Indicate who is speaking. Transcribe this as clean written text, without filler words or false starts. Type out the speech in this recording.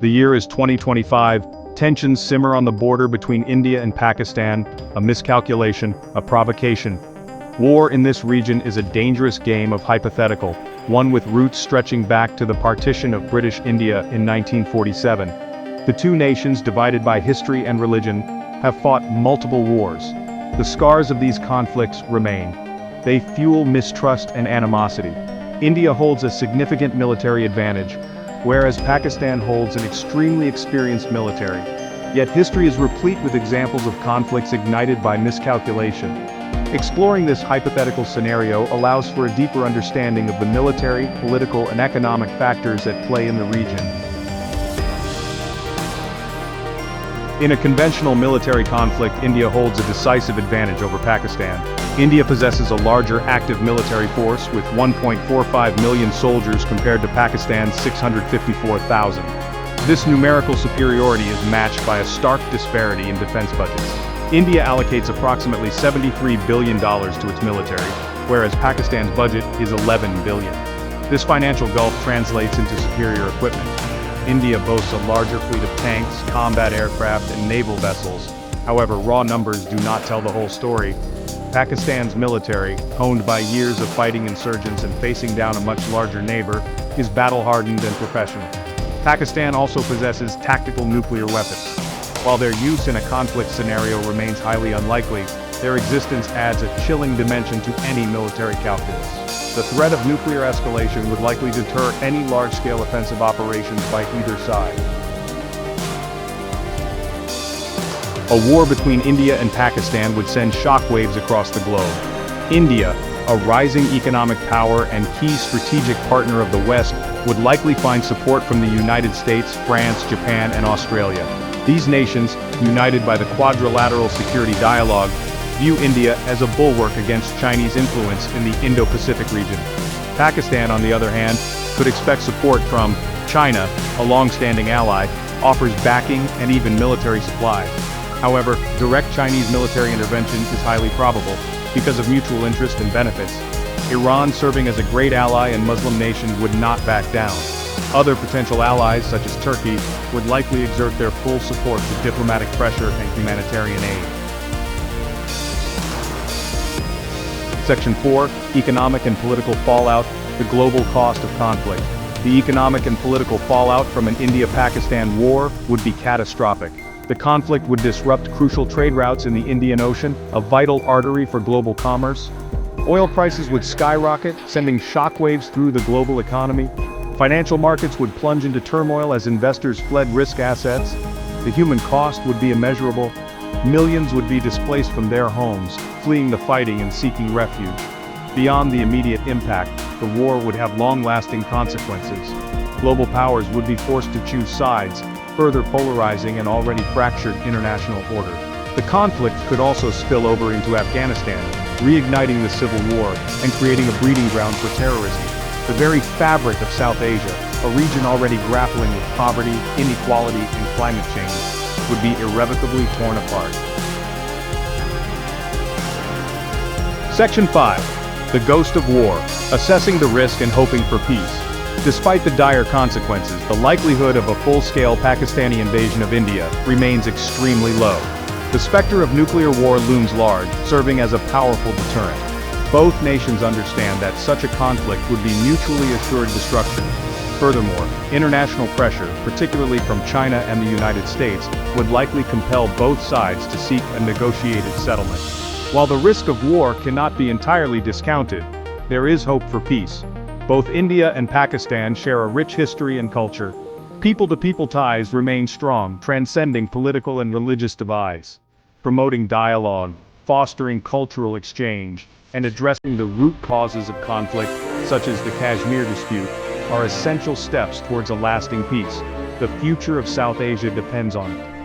Speaker 1: The year is 2025, tensions simmer on the border between India and Pakistan, a miscalculation, a provocation. War in this region is a dangerous game of hypothetical, one with roots stretching back to the partition of British India in 1947. The two nations, divided by history and religion, have fought multiple wars. The scars of these conflicts remain. They fuel mistrust and animosity. India holds a significant military advantage, whereas Pakistan holds an extremely experienced military. Yet history is replete with examples of conflicts ignited by miscalculation. Exploring this hypothetical scenario allows for a deeper understanding of the military, political, and economic factors at play in the region. In a conventional military conflict, India holds a decisive advantage over Pakistan. India possesses a larger active military force with 1.45 million soldiers compared to Pakistan's 654,000. This numerical superiority is matched by a stark disparity in defense budgets. India allocates approximately $73 billion to its military, whereas Pakistan's budget is $11 billion. This financial gulf translates into superior equipment. India boasts a larger fleet of tanks, combat aircraft, and naval vessels. However, raw numbers do not tell the whole story. Pakistan's military, honed by years of fighting insurgents and facing down a much larger neighbor, is battle-hardened and professional. Pakistan also possesses tactical nuclear weapons. While their use in a conflict scenario remains highly unlikely, their existence adds a chilling dimension to any military calculus. The threat of nuclear escalation would likely deter any large-scale offensive operations by either side. A war between India and Pakistan would send shockwaves across the globe. India, a rising economic power and key strategic partner of the West, would likely find support from the United States, France, Japan, and Australia. These nations, united by the quadrilateral security dialogue, view India as a bulwark against Chinese influence in the Indo-Pacific region. Pakistan, on the other hand, could expect support from China, a long-standing ally, offers backing and even military supplies. However, direct Chinese military intervention is highly probable, because of mutual interest and benefits. Iran, serving as a great ally and Muslim nation, would not back down. Other potential allies, such as Turkey, would likely exert their full support with diplomatic pressure and humanitarian aid. Section 4, Economic and Political Fallout, the Global Cost of Conflict. The economic and political fallout from an India-Pakistan war would be catastrophic. The conflict would disrupt crucial trade routes in the Indian Ocean, a vital artery for global commerce. Oil prices would skyrocket, sending shockwaves through the global economy. Financial markets would plunge into turmoil as investors fled risk assets. The human cost would be immeasurable. Millions would be displaced from their homes, fleeing the fighting and seeking refuge. Beyond the immediate impact, the war would have long-lasting consequences. Global powers would be forced to choose sides, further polarizing an already fractured international order. The conflict could also spill over into Afghanistan, reigniting the civil war and creating a breeding ground for terrorism. The very fabric of South Asia, a region already grappling with poverty, inequality, and climate change, would be irrevocably torn apart. Section 5. The Ghost of War, Assessing the Risk and Hoping for Peace. Despite the dire consequences, the likelihood of a full-scale Pakistani invasion of India remains extremely low. The specter of nuclear war looms large, serving as a powerful deterrent. Both nations understand that such a conflict would be mutually assured destruction. Furthermore, international pressure, particularly from China and the United States, would likely compel both sides to seek a negotiated settlement. While the risk of war cannot be entirely discounted, there is hope for peace. Both India and Pakistan share a rich history and culture. People-to-people ties remain strong, transcending political and religious divides. Promoting dialogue, fostering cultural exchange, and addressing the root causes of conflict, such as the Kashmir dispute, are essential steps towards a lasting peace. The future of South Asia depends on it.